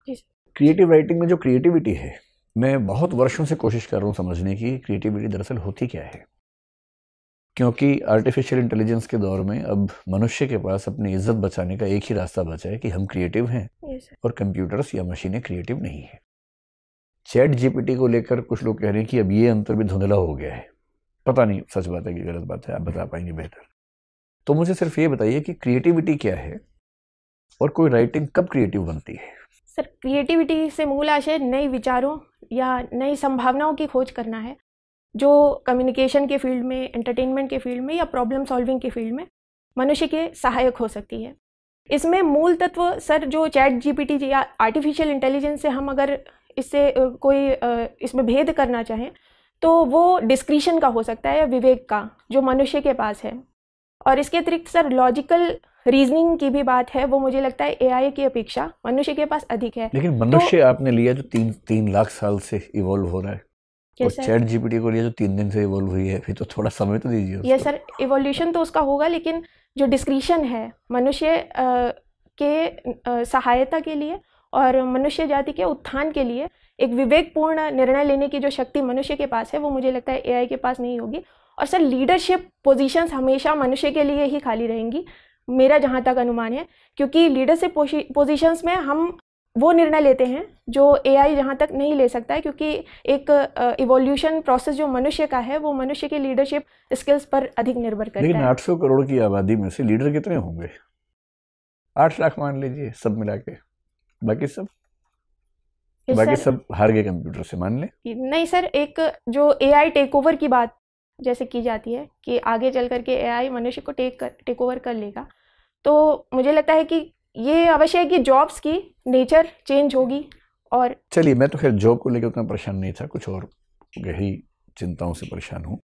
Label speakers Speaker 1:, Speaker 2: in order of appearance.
Speaker 1: जी sir.
Speaker 2: Creative writing में जो creativity है, मैं बहुत वर्षों से कोशिश कर रहा हूँ समझने की क्रिएटिविटी दरअसल होती क्या है। क्योंकि आर्टिफिशियल इंटेलिजेंस के दौर में अब मनुष्य के पास अपनी इज्जत बचाने का एक ही रास्ता बचा है कि हम क्रिएटिव हैं
Speaker 1: जी सर।
Speaker 2: और कंप्यूटर्स या मशीनें क्रिएटिव नहीं है। चैट जीपीटी को लेकर कुछ लोग कह रहे हैं कि अब ये अंतर भी धुंधला हो गया है। पता नहीं सच बात है कि गलत बात है, आप बता पाएंगे बेहतर। तो मुझे सिर्फ ये बताइए कि क्रिएटिविटी क्या है और कोई राइटिंग कब क्रिएटिव बनती है।
Speaker 1: सर, क्रिएटिविटी से मूल आशय नए विचारों या नई संभावनाओं की खोज करना है, जो कम्युनिकेशन के फील्ड में, एंटरटेनमेंट के फील्ड में या प्रॉब्लम सॉल्विंग के फील्ड में मनुष्य के सहायक हो सकती है। इसमें मूल तत्व सर जो चैट जीपीटी या आर्टिफिशियल इंटेलिजेंस से हम अगर इससे इसमें भेद करना चाहें तो वो डिस्क्रिशन का हो सकता है या विवेक का, जो मनुष्य के पास है। और इसके अतिरिक्त सर लॉजिकल रीजनिंग की भी बात है, वो मुझे लगता है एआई की अपेक्षा मनुष्य के पास अधिक है।
Speaker 2: लेकिन मनुष्य आपने लिया जो 3 लाख साल से इवॉल्व हो रहा है, और चैट जीपीटी को लिया जो 3 दिन से इवॉल्व हुई है, फिर तो थोड़ा समय तो दीजिए उसको।
Speaker 1: ये सर इवोल्यूशन तो उसका होगा, लेकिन जो डिस्क्रिशन है मनुष्य के सहायता के लिए और मनुष्य जाति के उत्थान के लिए एक विवेकपूर्ण निर्णय लेने की जो शक्ति मनुष्य के पास है, वो मुझे लगता है एआई के पास नहीं होगी। और सर लीडरशिप पोजीशंस हमेशा मनुष्य के लिए ही खाली रहेंगी, मेरा जहाँ तक अनुमान है, क्योंकि लीडरशिप पोजीशंस में हम वो निर्णय लेते हैं जो एआई जहाँ तक नहीं ले सकता है, क्योंकि एक इवोल्यूशन प्रोसेस जो मनुष्य का है वो मनुष्य के लीडरशिप स्किल्स पर अधिक निर्भर करता है।
Speaker 2: लेकिन 800 करोड़ की आबादी में से लीडर कितने होंगे? 8 लाख मान लीजिए सब मिला के, बाकी सब हार गए कंप्यूटर से, मान ले।
Speaker 1: नहीं सर, एक जो एआई टेक ओवर की बात जैसे की जाती है कि आगे चल करके एआई मनुष्य को टेक ओवर कर लेगा, तो मुझे लगता है कि ये अवश्य है कि जॉब्स की नेचर चेंज होगी। और
Speaker 2: चलिए, मैं तो खैर जॉब को लेकर उतना परेशान नहीं था, कुछ और गहरी चिंताओं से परेशान हूँ।